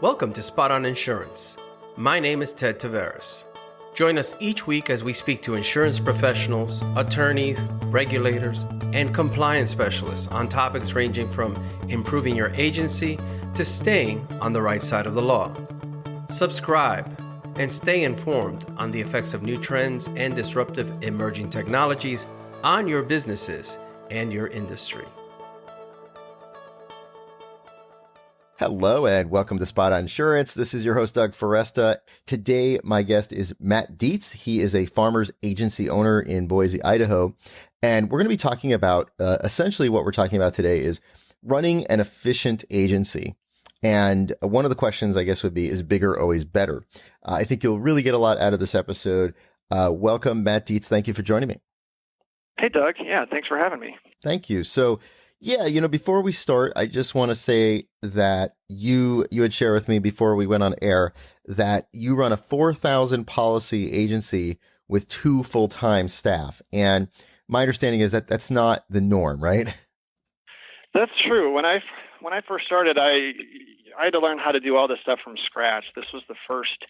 Welcome to Spot On Insurance. My name is Ted Taveras. Join us each week as we speak to insurance professionals, attorneys, regulators, and compliance specialists on topics ranging from improving your agency to staying on the right side of the law. Subscribe and stay informed on the effects of new trends and disruptive emerging technologies on your businesses and your industry. Hello and welcome to Spot On Insurance. This is your host, Doug Foresta. Today, my guest is Matt Dietz. He is a farmer's agency owner in Boise, Idaho. And we're going to be talking about, essentially what we're talking about today is running an efficient agency. And one of the questions, I guess, would be, is bigger always better? I think you'll really get a lot out of this episode. Welcome, Matt Dietz. Thank you for joining me. Hey, Doug. Yeah, thanks for having me. Thank you. So, before we start, I just want to say that you had shared with me before we went on air that you run a 4,000 policy agency with 2 full-time staff. And my understanding is that that's not the norm, right? That's true. When I first started, I had to learn how to do all this stuff from scratch. This was the first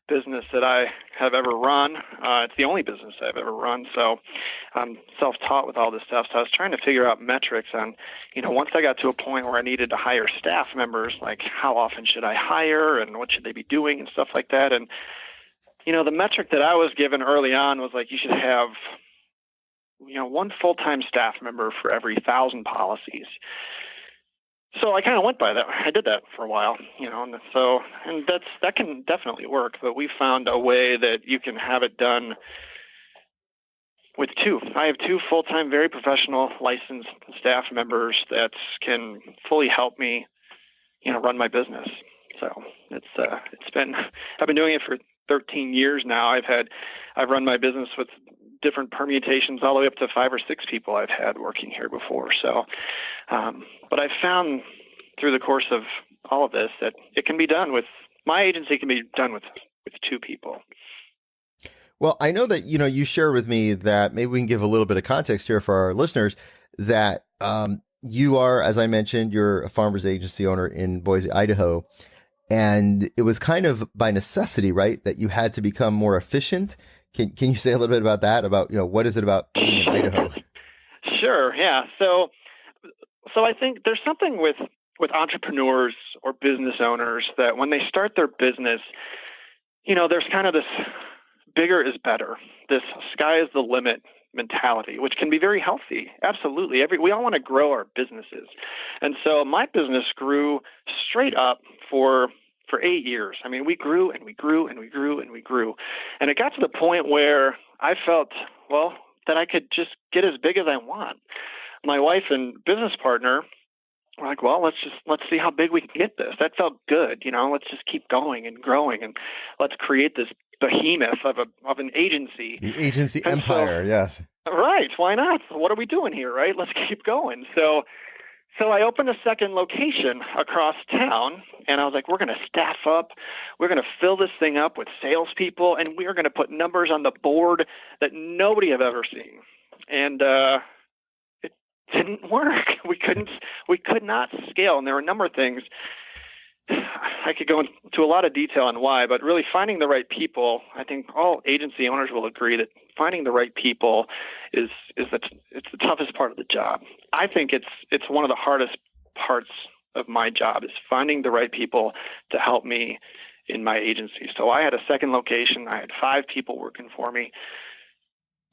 business that I have ever run. It's the only business I've ever run. So I'm self-taught with all this stuff. So I was trying to figure out metrics on, once I got to a point where I needed to hire staff members, like how often should I hire and what should they be doing and stuff like that. And, the metric that I was given early on was like, you should have, 1 full-time staff member for every 1,000 policies. So I kind of went by that. I did that for a while, and that can definitely work. But we found a way that you can have it done with 2. I have 2 full-time, very professional, licensed staff members that can fully help me, run my business. So I've been doing it for 13 years now. I've run my business with different permutations all the way up to 5 or 6 people I've had working here before. So, but I've found through the course of all of this that it can be done my agency can be done with 2 people. Well, I know that, you shared with me that maybe we can give a little bit of context here for our listeners that, you are, as I mentioned, you're a farmer's agency owner in Boise, Idaho. And it was kind of by necessity, right, that you had to become more efficient. Can you say a little bit about that? About, what is it about being in Idaho? Sure. Yeah. So I think there's something with entrepreneurs or business owners that when they start their business, there's kind of this bigger is better, this sky is the limit mentality, which can be very healthy. Absolutely. We all want to grow our businesses. And so my business grew straight up for 8 years. I mean, we grew and we grew and we grew and we grew. And it got to the point where I felt, that I could just get as big as I want. My wife and business partner were like, let's see how big we can get this. That felt good. Let's just keep going and growing and let's create this behemoth of an agency. The agency empire, yes. Right. Why not? What are we doing here, right? Let's keep going. So I opened a second location across town, and I was like, we're going to staff up. We're going to fill this thing up with salespeople, and we are going to put numbers on the board that nobody have ever seen. And it didn't work. We could not scale, and there were a number of things. I could go into a lot of detail on why, but really finding the right people, I think all agency owners will agree that finding the right people it's the toughest part of the job. I think it's one of the hardest parts of my job is finding the right people to help me in my agency. So I had a second location. I had 5 people working for me,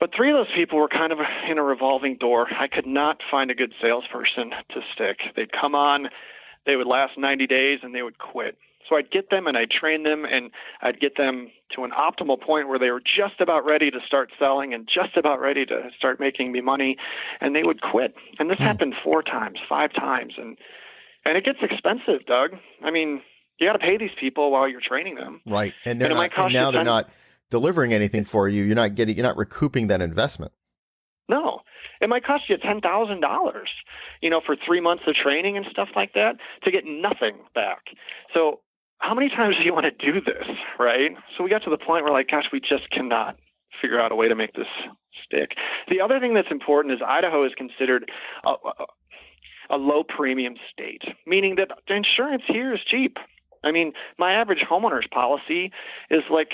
but 3 of those people were kind of in a revolving door. I could not find a good salesperson to stick. They'd come on, they would last 90 days, and they would quit. So I'd get them and I'd train them and I'd get them to an optimal point where they were just about ready to start selling and just about ready to start making me money, and they would quit. And this happened 4 times, 5 times. And it gets expensive, Doug. I mean, you got to pay these people while you're training them. Right. And they're not delivering anything for you. You're not recouping that investment. No. It might cost you $10,000, for 3 months of training and stuff like that to get nothing back. So how many times do you want to do this, right? So we got to the point where we just cannot figure out a way to make this stick. The other thing that's important is Idaho is considered a low premium state, meaning that the insurance here is cheap. I mean, my average homeowner's policy is like,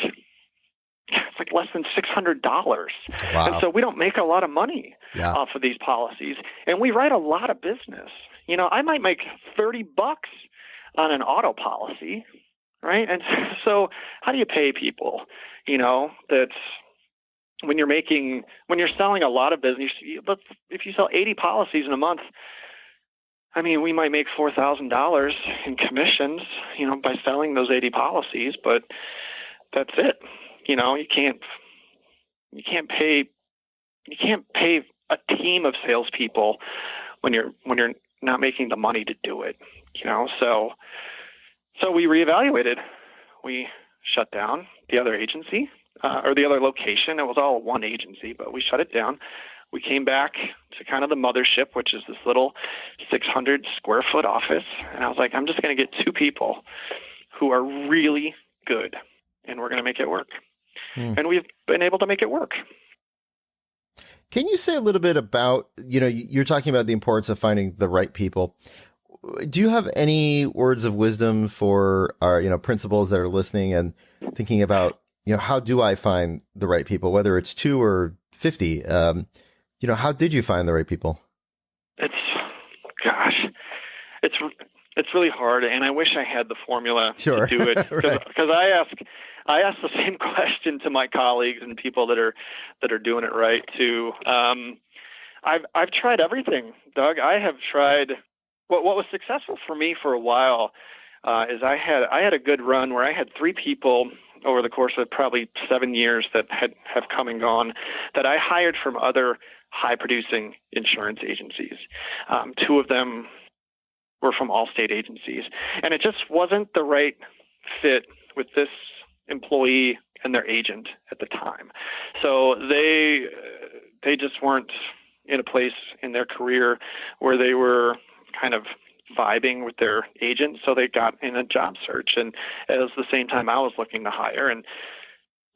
it's like less than $600. Wow. And so we don't make a lot of money off of these policies, and we write a lot of business. You know, I might make $30 on an auto policy, right? And so how do you pay people? You know, that's when you're selling a lot of business, but if you sell 80 policies in a month, I mean, we might make $4,000 in commissions, you know, by selling those 80 policies, but that's it. You know, you can't pay a team of salespeople when you're not making the money to do it. You know, so we reevaluated. We shut down the other agency or the other location. It was all one agency, but we shut it down. We came back to kind of the mothership, which is this little 600 square foot office. And I was like, I'm just going to get 2 people who are really good, and we're going to make it work. And we've been able to make it work. Can you say a little bit about, you know, you're talking about the importance of finding the right people. Do you have any words of wisdom for our, you know, principals that are listening and thinking about, you know, how do I find the right people, whether it's 2 or 50? You know, how did you find the right people? It's really hard, and I wish I had the formula to do it, because I ask the same question to my colleagues and people that are doing it right too. I've tried everything, Doug. I have tried. What was successful for me for a while is I had a good run where I had 3 people over the course of probably 7 years that have come and gone that I hired from other high-producing insurance agencies. 2 of them were from Allstate agencies, and it just wasn't the right fit with this employee and their agent at the time. So they just weren't in a place in their career where they were kind of vibing with their agent, so they got in a job search, and at the same time I was looking to hire. And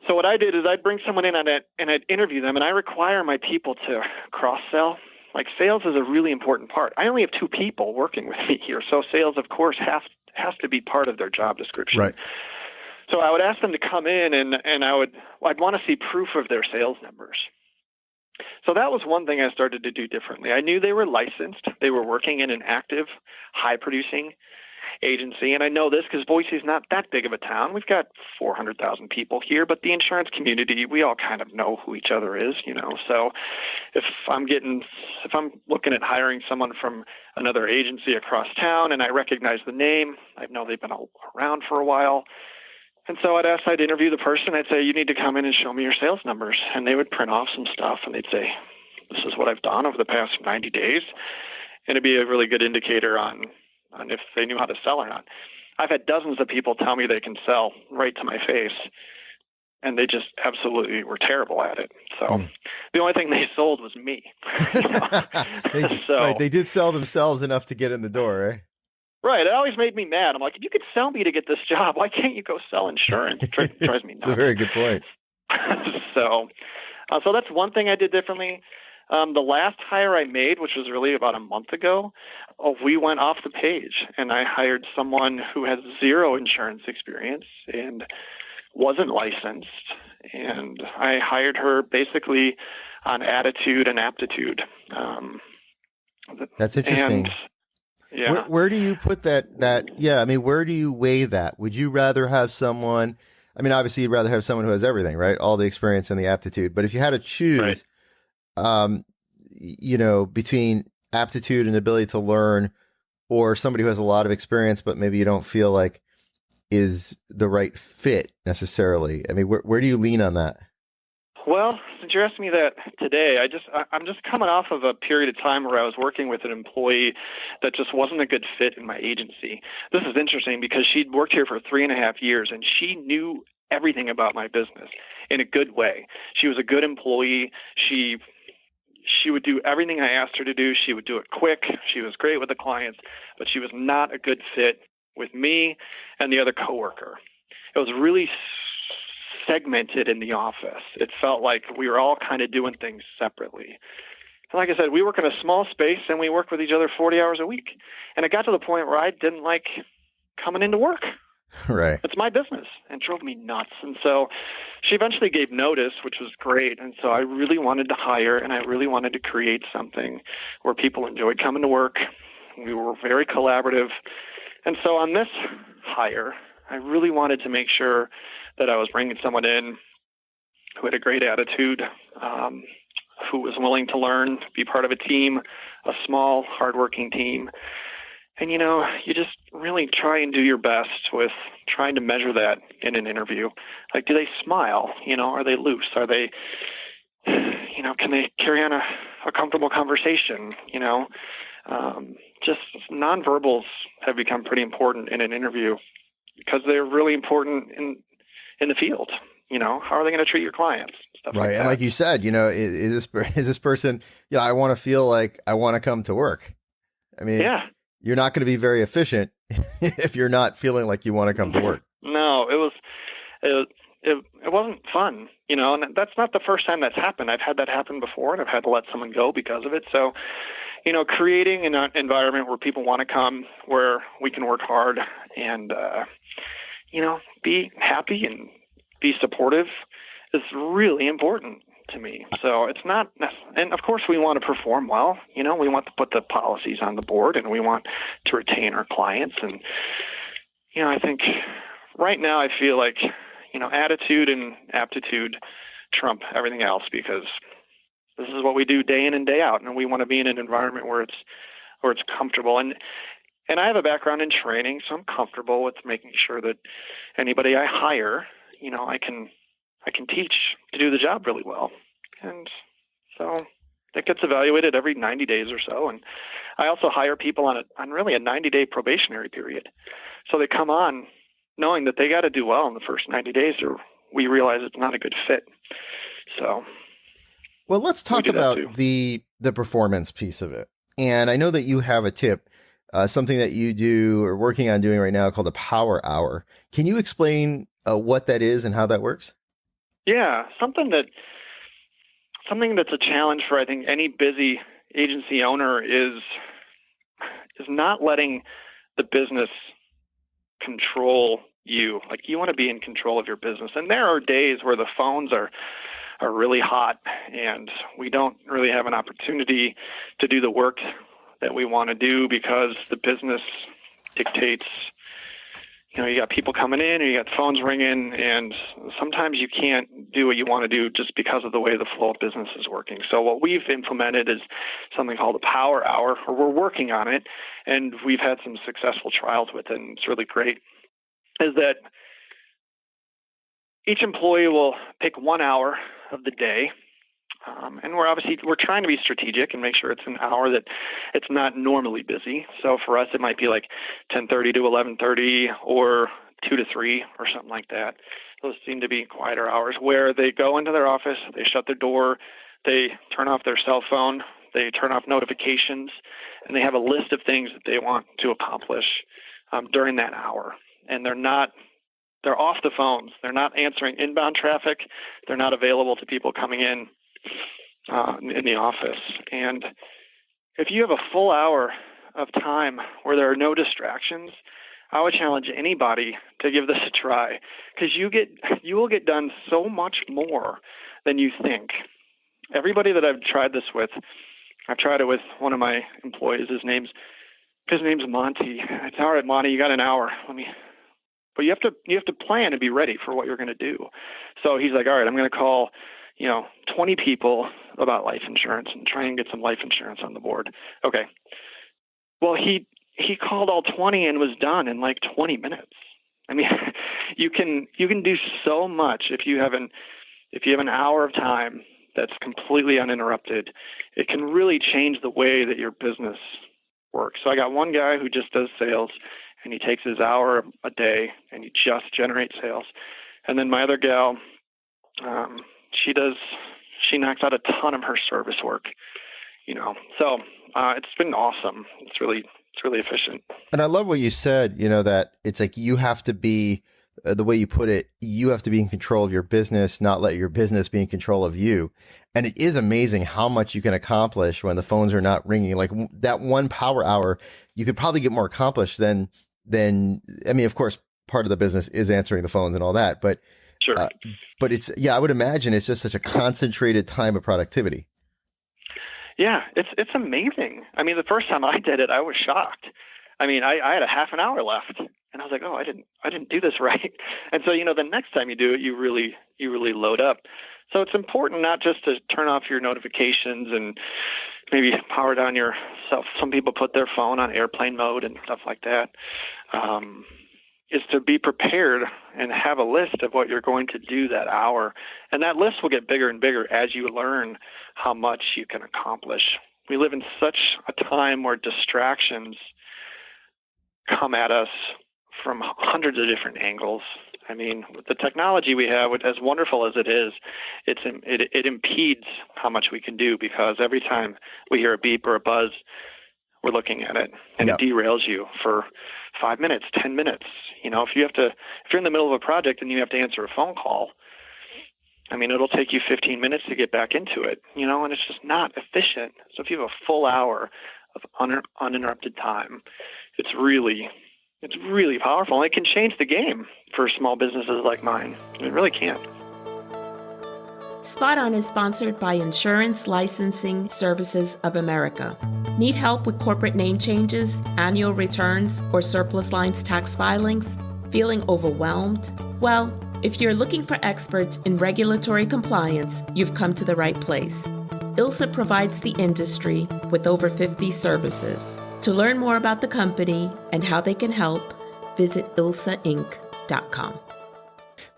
so what I did is I'd bring someone in and I'd interview them, and I require my people to cross-sell. Like, sales is a really important part. I only have 2 people working with me here, so sales, of course, has to be part of their job description. Right. So I would ask them to come in, and I'd want to see proof of their sales numbers. So that was one thing I started to do differently. I knew they were licensed. They were working in an active, high-producing agency. And I know this because Boise's not that big of a town. We've got 400,000 people here, but the insurance community, we all kind of know who each other is, you know. So if I'm looking at hiring someone from another agency across town and I recognize the name, I know they've been around for a while. And so I'd interview the person. I'd say, you need to come in and show me your sales numbers. And they would print off some stuff, and they'd say, this is what I've done over the past 90 days. And it'd be a really good indicator on if they knew how to sell or not. I've had dozens of people tell me they can sell right to my face, and they just absolutely were terrible at it. So the only thing they sold was me. Right, they did sell themselves enough to get in the door, right? Right. It always made me mad. I'm like, if you could sell me to get this job, why can't you go sell insurance? It drives me nuts. That's a very good point. So that's one thing I did differently. The last hire I made, which was really about a month ago, we went off the page, and I hired someone who has 0 insurance experience and wasn't licensed. And I hired her basically on attitude and aptitude. That's interesting. Yeah. Where do you put that? Yeah. I mean, where do you weigh that? Would you rather have someone, I mean, obviously you'd rather have someone who has everything, right? All the experience and the aptitude. But if you had to choose, you know, between aptitude and ability to learn, or somebody who has a lot of experience, but maybe you don't feel like is the right fit necessarily. I mean, where do you lean on that? Well, since you're asking me that today, I'm just coming off of a period of time where I was working with an employee that just wasn't a good fit in my agency. This is interesting because she'd worked here for 3.5 years, and she knew everything about my business in a good way. She was a good employee. She would do everything I asked her to do. She would do it quick. She was great with the clients, but she was not a good fit with me and the other coworker. It was really segmented in the office. It felt like we were all kind of doing things separately. And like I said, we work in a small space, and we work with each other 40 hours a week. And it got to the point where I didn't like coming into work. Right. It's my business, and drove me nuts. And so she eventually gave notice, which was great. And so I really wanted to hire, and I really wanted to create something where people enjoyed coming to work. We were very collaborative. And so on this hire, I really wanted to make sure that I was bringing someone in who had a great attitude, who was willing to learn, be part of a team, a small, hardworking team. And, you just really try and do your best with trying to measure that in an interview. Like, do they smile? Are they loose? Are they, can they carry on a comfortable conversation? Just nonverbals have become pretty important in an interview because they're really important in the field. How are they going to treat your clients? Stuff Right. like And that. like you said, is this person, I want to feel like I want to come to work. I mean, Yeah. You're not going to be very efficient if you're not feeling like you want to come to work. No, it wasn't fun, and that's not the first time that's happened. I've had that happen before, and I've had to let someone go because of it. So, creating an environment where people want to come, where we can work hard and, be happy and be supportive is really important to me. So it's not, and of course we want to perform well, we want to put the policies on the board and we want to retain our clients. And, I think right now I feel like, attitude and aptitude trump everything else because this is what we do day in and day out. And we want to be in an environment where it's comfortable. And I have a background in training, so I'm comfortable with making sure that anybody I hire, I can teach to do the job really well. And so that gets evaluated every 90 days or so. And I also hire people on really a 90-day probationary period. So they come on knowing that they got to do well in the first 90 days or we realize it's not a good fit. So, well, let's talk about the performance piece of it. And I know that you have a tip, something that you do or working on doing right now called the Power Hour. Can you explain what that is and how that works? Yeah, something that's a challenge for I think any busy agency owner is not letting the business control you. Like you want to be in control of your business. And there are days where the phones are really hot and we don't really have an opportunity to do the work that we want to do because the business dictates, you got people coming in and you got phones ringing and sometimes you can't do what you want to do just because of the way the flow of business is working. So what we've implemented is something called the Power Hour, or we're working on it and we've had some successful trials with it and it's really great, is that each employee will pick 1 hour of the day. And we're trying to be strategic and make sure it's an hour that it's not normally busy. So for us, it might be like 10:30 to 11:30 or 2 to 3 or something like that. Those seem to be quieter hours where they go into their office, they shut their door, they turn off their cell phone, they turn off notifications, and they have a list of things that they want to accomplish during that hour. And they're off the phones. They're not answering inbound traffic. They're not available to people coming in the office. And if you have a full hour of time where there are no distractions, I would challenge anybody to give this a try because you will get done so much more than you think. Everybody that I've tried this with, I've tried it with one of my employees. His name's Monty. It's all right, Monty, you got an hour. But you have to plan and be ready for what you're going to do. So he's like, all right, I'm going to call 20 people about life insurance and try and get some life insurance on the board. Okay. Well, he called all 20 and was done in like 20 minutes. I mean, you can do so much if you have an hour of time that's completely uninterrupted. It can really change the way that your business works. So I got one guy who just does sales and he takes his hour a day and he just generates sales. And then my other gal, she knocks out a ton of her service work, so it's been awesome. It's really efficient. And I love what you said, that it's like you have to be, the way you put it, you have to be in control of your business, not let your business be in control of you. And it is amazing how much you can accomplish when the phones are not ringing. Like that 1 power hour, you could probably get more accomplished than, of course, part of the business is answering the phones and all that. But Sure. but it's, I would imagine it's just such a concentrated time of productivity. Yeah, it's amazing. I mean, the first time I did it, I was shocked. I mean, I had a half an hour left, and I was like, oh, I didn't do this right. And so, the next time you do it, you really load up. So it's important not just to turn off your notifications and maybe power down your cell. Some people put their phone on airplane mode and stuff like that. Is to be prepared and have a list of what you're going to do that hour. And that list will get bigger and bigger as you learn how much you can accomplish. We live in such a time where distractions come at us from hundreds of different angles. I mean, with the technology we have, as wonderful as it is, it impedes how much we can do, because every time we hear a beep or a buzz, we're looking at it, and It derails you for 5 minutes, 10 minutes. If you're in the middle of a project and you have to answer a phone call, I mean, it'll take you 15 minutes to get back into it, and it's just not efficient. So if you have a full hour of uninterrupted time, it's really powerful. And it can change the game for small businesses like mine. It really can. Spot On is sponsored by Insurance Licensing Services of America. Need help with corporate name changes, annual returns, or surplus lines tax filings? Feeling overwhelmed? Well, if you're looking for experts in regulatory compliance, you've come to the right place. ILSA provides the industry with over 50 services. To learn more about the company and how they can help, visit ilsainc.com.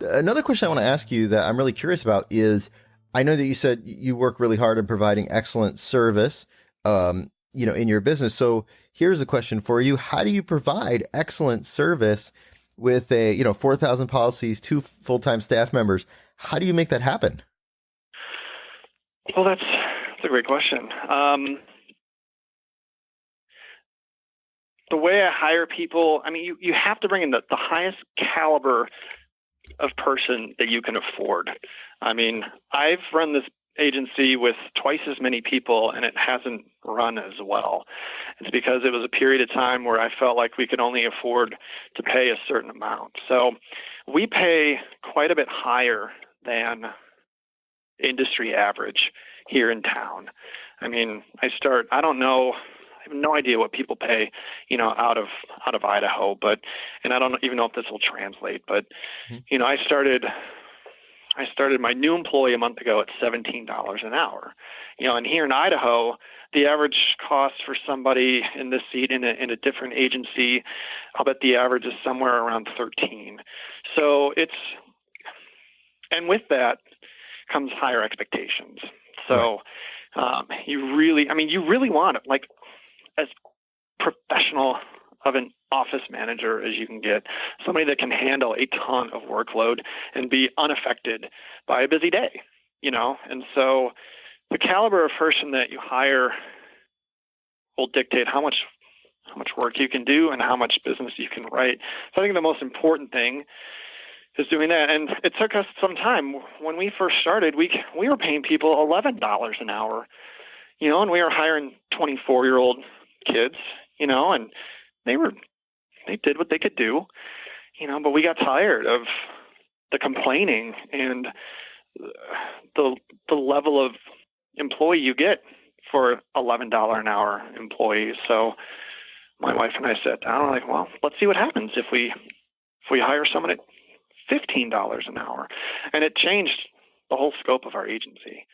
Another question I want to ask you that I'm really curious about is, I know that you said you work really hard in providing excellent service, in your business. So here's a question for you. How do you provide excellent service with 4,000 policies, 2 full-time staff members? How do you make that happen? Well, that's a great question. The way I hire people, I mean, you have to bring in the highest caliber of person that you can afford. I mean, I've run this agency with twice as many people, and it hasn't run as well. It's because it was a period of time where I felt like we could only afford to pay a certain amount. So we pay quite a bit higher than industry average here in town. I mean, I have no idea what people pay, out of Idaho, and I don't even know if this will translate, but, I started my new employee a month ago at $17 an hour, and here in Idaho, the average cost for somebody in this seat in a different agency, I'll bet the average is somewhere around 13. So and with that comes higher expectations. So, you really want it, like, as professional of an office manager as you can get, somebody that can handle a ton of workload and be unaffected by a busy day, and so the caliber of person that you hire will dictate how much work you can do and how much business you can write. So I think the most important thing is doing that. And it took us some time. When we first started, we were paying people $11 an hour, and we were hiring 24-year-old kids, and they did what they could do, but we got tired of the complaining and the level of employee you get for $11 an hour employees. So my wife and I sat down and we're like, well, let's see what happens if we hire someone at $15 an hour. And it changed the whole scope of our agency.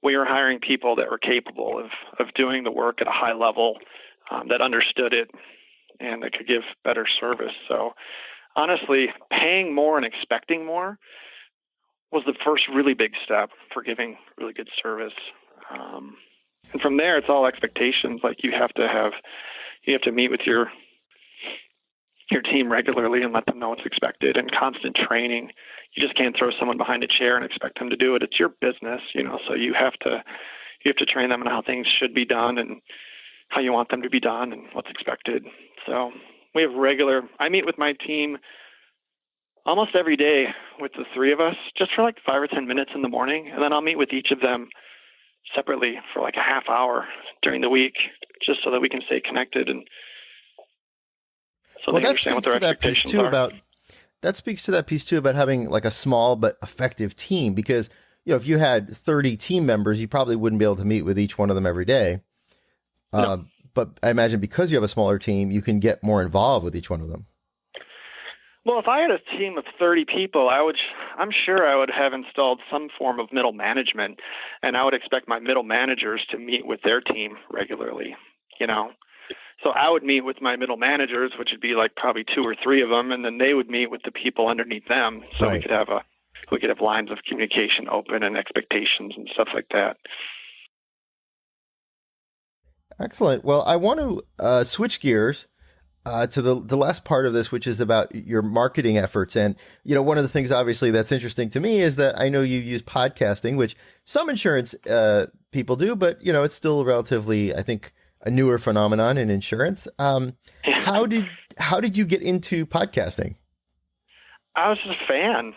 We were hiring people that were capable of doing the work at a high level, that understood it, and that could give better service. So honestly, paying more and expecting more was the first really big step for giving really good service. And from there, it's all expectations. Like you have to meet with your team regularly and let them know what's expected, and constant training. You just can't throw someone behind a chair and expect them to do it. It's your business, so you have to train them on how things should be done and how you want them to be done and what's expected. So we have I meet with my team almost every day with the 3 of us, just for like 5 or 10 minutes in the morning. And then I'll meet with each of them separately for like a half hour during the week, just so that we can stay connected and so they understand what their expectations are. About that speaks to that piece too about having like a small but effective team, because, if you had 30 team members, you probably wouldn't be able to meet with each one of them every day. No. But I imagine because you have a smaller team, you can get more involved with each one of them. Well, if I had a team of 30 people, I'm sure I would have installed some form of middle management, and I would expect my middle managers to meet with their team regularly, So I would meet with my middle managers, which would be like probably 2 or 3 of them, and then they would meet with the people underneath them. So Right. we could have lines of communication open and expectations and stuff like that. Excellent. Well, I want to switch gears to the last part of this, which is about your marketing efforts. And, one of the things obviously that's interesting to me is that I know you use podcasting, which some insurance people do, but, it's still relatively, I think, a newer phenomenon in insurance. How did you get into podcasting? I was just a fan.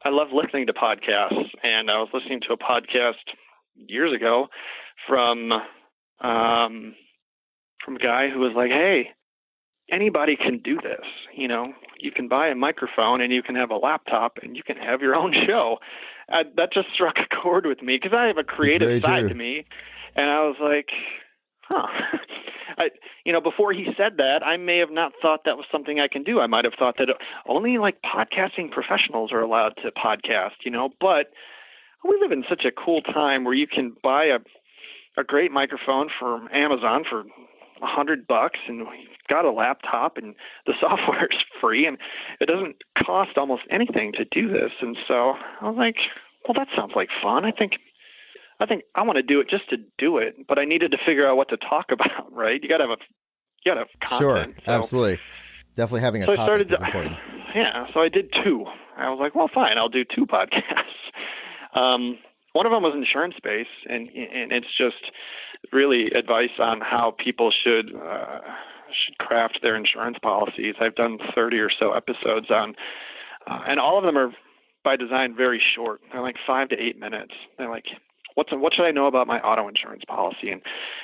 I love listening to podcasts, and I was listening to a podcast years ago from a guy who was like, "Hey, anybody can do this. You can buy a microphone and you can have a laptop and you can have your own show." That just struck a chord with me because I have a creative side to me, and I was like, "Huh." Before he said that, I may have not thought that was something I can do. I might have thought that only like podcasting professionals are allowed to podcast, but we live in such a cool time where you can buy a great microphone from Amazon for $100 and you've got a laptop and the software is free and it doesn't cost almost anything to do this. And so I was like, well, that sounds like fun. I think I want to do it just to do it, but I needed to figure out what to talk about, right? You got to have content. Sure, absolutely. Definitely having a topic is important. Yeah, so I did 2. I was like, well, fine, I'll do 2 podcasts. One of them was insurance-based, and it's just really advice on how people should craft their insurance policies. I've done 30 or so episodes on, and all of them are by design very short. They're like 5 to 8 minutes. They're like, what should I know about my auto insurance policy, and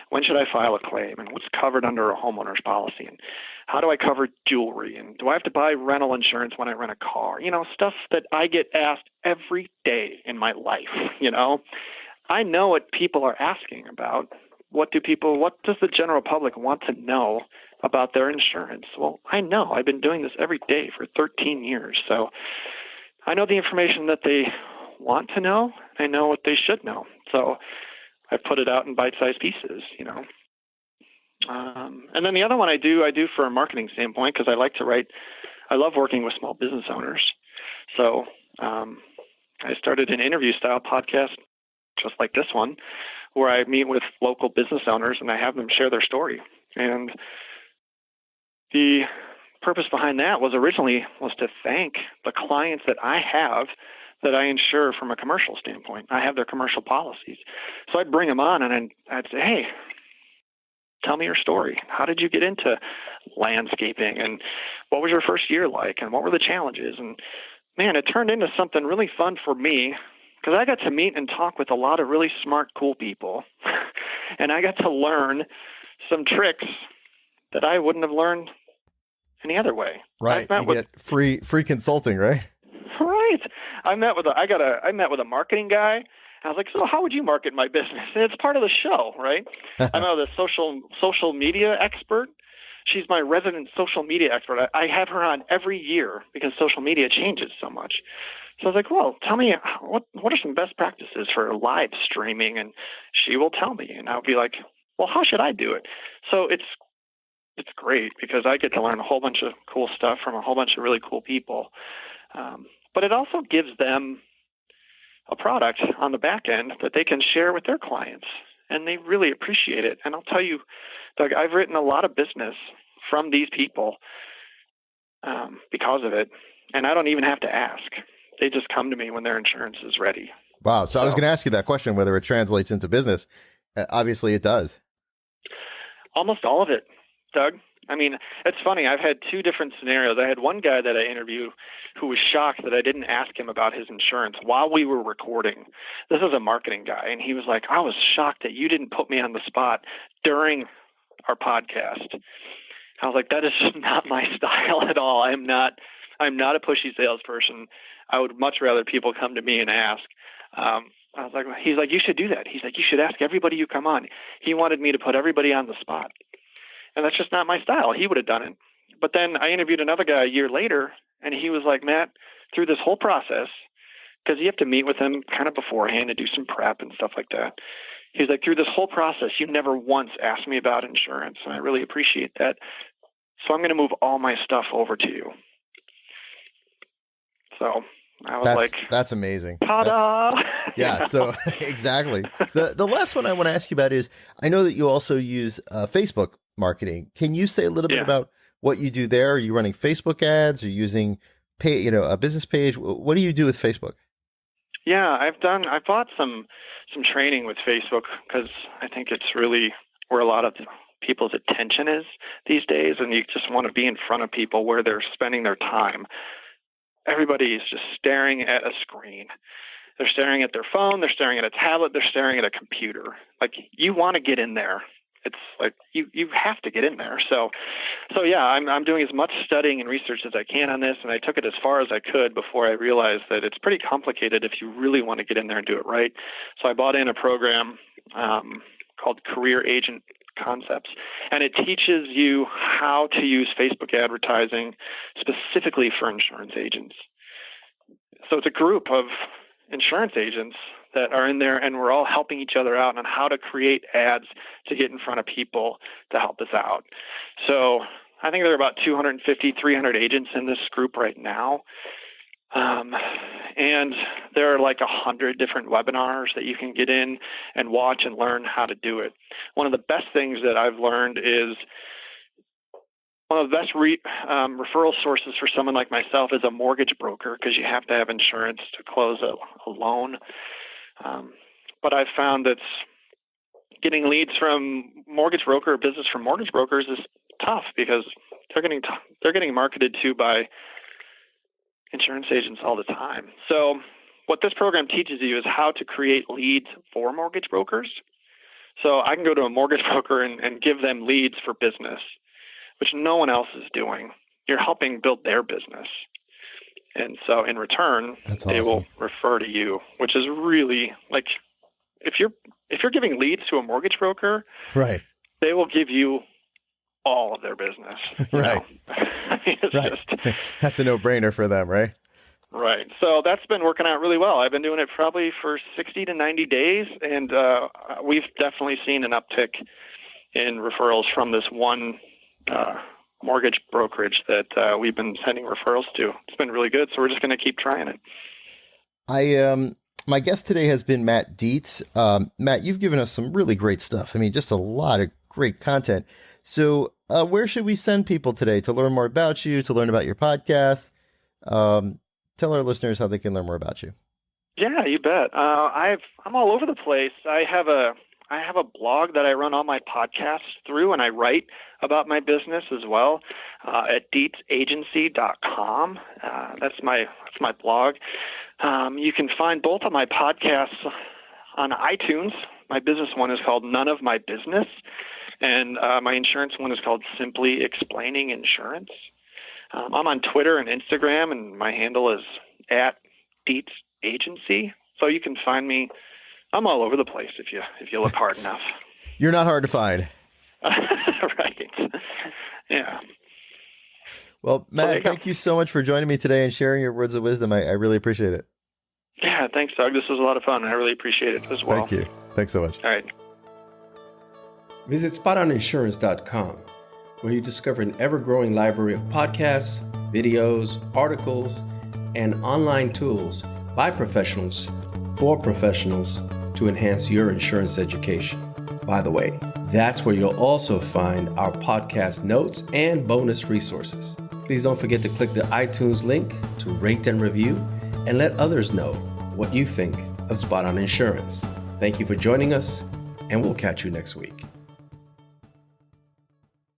when should I file a claim, and what's covered under a homeowner's policy, and how do I cover jewelry, and do I have to buy rental insurance when I rent a car? Stuff that I get asked every day in my life. I know what people are asking about. What does the general public want to know about their insurance? Well, I know. I've been doing this every day for 13 years, so I know the information that they want to know. I know what they should know. So I put it out in bite-sized pieces, And then the other one I do for a marketing standpoint, because I like to write. I love working with small business owners. So I started an interview-style podcast just like this one, where I meet with local business owners and I have them share their story. And the purpose behind that was to thank the clients that I have that I insure from a commercial standpoint. I have their commercial policies. So I'd bring them on and I'd say, "Hey, tell me your story. How did you get into landscaping? And what was your first year like? And what were the challenges?" And man, it turned into something really fun for me because I got to meet and talk with a lot of really smart, cool people. And I got to learn some tricks that I wouldn't have learned any other way. Right. You get free consulting, right? Right. I met with a marketing guy. I was like, "So how would you market my business?" And it's part of the show, right? I met with a social media expert. She's my resident social media expert. I have her on every year because social media changes so much. So I was like, "Well, tell me what are some best practices for live streaming?" And she will tell me, and I'll be like, "Well, how should I do it?" So it's great because I get to learn a whole bunch of cool stuff from a whole bunch of really cool people. But it also gives them a product on the back end that they can share with their clients, and they really appreciate it. And I'll tell you, Doug, I've written a lot of business from these people because of it, and I don't even have to ask. They just come to me when their insurance is ready. Wow. So I was going to ask you that question, whether it translates into business. Obviously, it does. Almost all of it, Doug. I mean, it's funny. I've had 2 different scenarios. I had one guy that I interviewed who was shocked that I didn't ask him about his insurance while we were recording. This is a marketing guy, and he was like, "I was shocked that you didn't put me on the spot during our podcast." I was like, "That is just not my style at all. I'm not I'm not a pushy salesperson. I would much rather people come to me and ask. I was like, he's like, you should do that. He's like, you should ask everybody you come on. He wanted me to put everybody on the spot. And that's just not my style. He would have done it. But then I interviewed another guy a year later, and he was like, Matt, through this whole process, because you have to meet with him kind of beforehand and do some prep and stuff like that. He's like, through this whole process, you never once asked me about insurance, and I really appreciate that. So I'm going to move all my stuff over to you. So I was that's amazing. Ta-da! Yeah, so exactly. The last one I want to ask you about is, I know that you also use Facebook marketing. Can you say a little bit about what you do there? Are you running Facebook ads? Are you using a business page? What do you do with Facebook? Yeah, I bought some training with Facebook because I think it's really where a lot of people's attention is these days, and you just want to be in front of people where they're spending their time. Everybody is just staring at a screen. They're staring at their phone, they're staring at a tablet, they're staring at a computer. Like, you want to get in there. It's like you have to get in there. So yeah, I'm doing as much studying and research as I can on this, and I took it as far as I could before I realized that it's pretty complicated if you really want to get in there and do it right. So I bought in a program called Career Agent Concepts, and it teaches you how to use Facebook advertising specifically for insurance agents. So it's a group of insurance agents that are in there, and we're all helping each other out on how to create ads to get in front of people to help us out. So I think there are about 250, 300 agents in this group right now. And there are like 100 different webinars that you can get in and watch and learn how to do it. One of the best things that I've learned is one of the best referral sources for someone like myself is a mortgage broker, because you have to have insurance to close a loan. But I've found that getting leads from mortgage broker or business from mortgage brokers is tough, because they're getting marketed to by insurance agents all the time. So what this program teaches you is how to create leads for mortgage brokers. So I can go to a mortgage broker and give them leads for business, which no one else is doing. You're helping build their business. And so in return, they will refer to you, which is really, like, if you're giving leads to a mortgage broker, right, they will give you all of their business. Right. I mean, it's that's a no-brainer for them, right? Right. So that's been working out really well. I've been doing it probably for 60 to 90 days, and we've definitely seen an uptick in referrals from this one mortgage brokerage that we've been sending referrals to. It's been really good, so we're just going to keep trying it. My guest today has been Matt Dietz. Matt, you've given us some really great stuff. I mean, just a lot of great content. So where should we send people today to learn more about you, to learn about your podcast? Tell our listeners how they can learn more about you. Yeah, you bet. I'm all over the place. I have a blog that I run all my podcasts through, and I write about my business as well at DietzAgency.com. That's my blog. You can find both of my podcasts on iTunes. My business one is called None of My Business, and my insurance one is called Simply Explaining Insurance. I'm on Twitter and Instagram, and my handle is at Dietz Agency. So you can find me. I'm all over the place if you look hard enough. You're not hard to find. Right. Yeah. Well, Matt, thank you so much for joining me today and sharing your words of wisdom. I really appreciate it. Yeah, thanks, Doug. This was a lot of fun. I really appreciate it as well. Thank you. Thanks so much. All right. Visit SpotOnInsurance.com, where you discover an ever-growing library of podcasts, videos, articles, and online tools by professionals for professionals to enhance your insurance education. By the way, that's where you'll also find our podcast notes and bonus resources. Please don't forget to click the iTunes link to rate and review, and let others know what you think of Spot On Insurance. Thank you for joining us, and we'll catch you next week.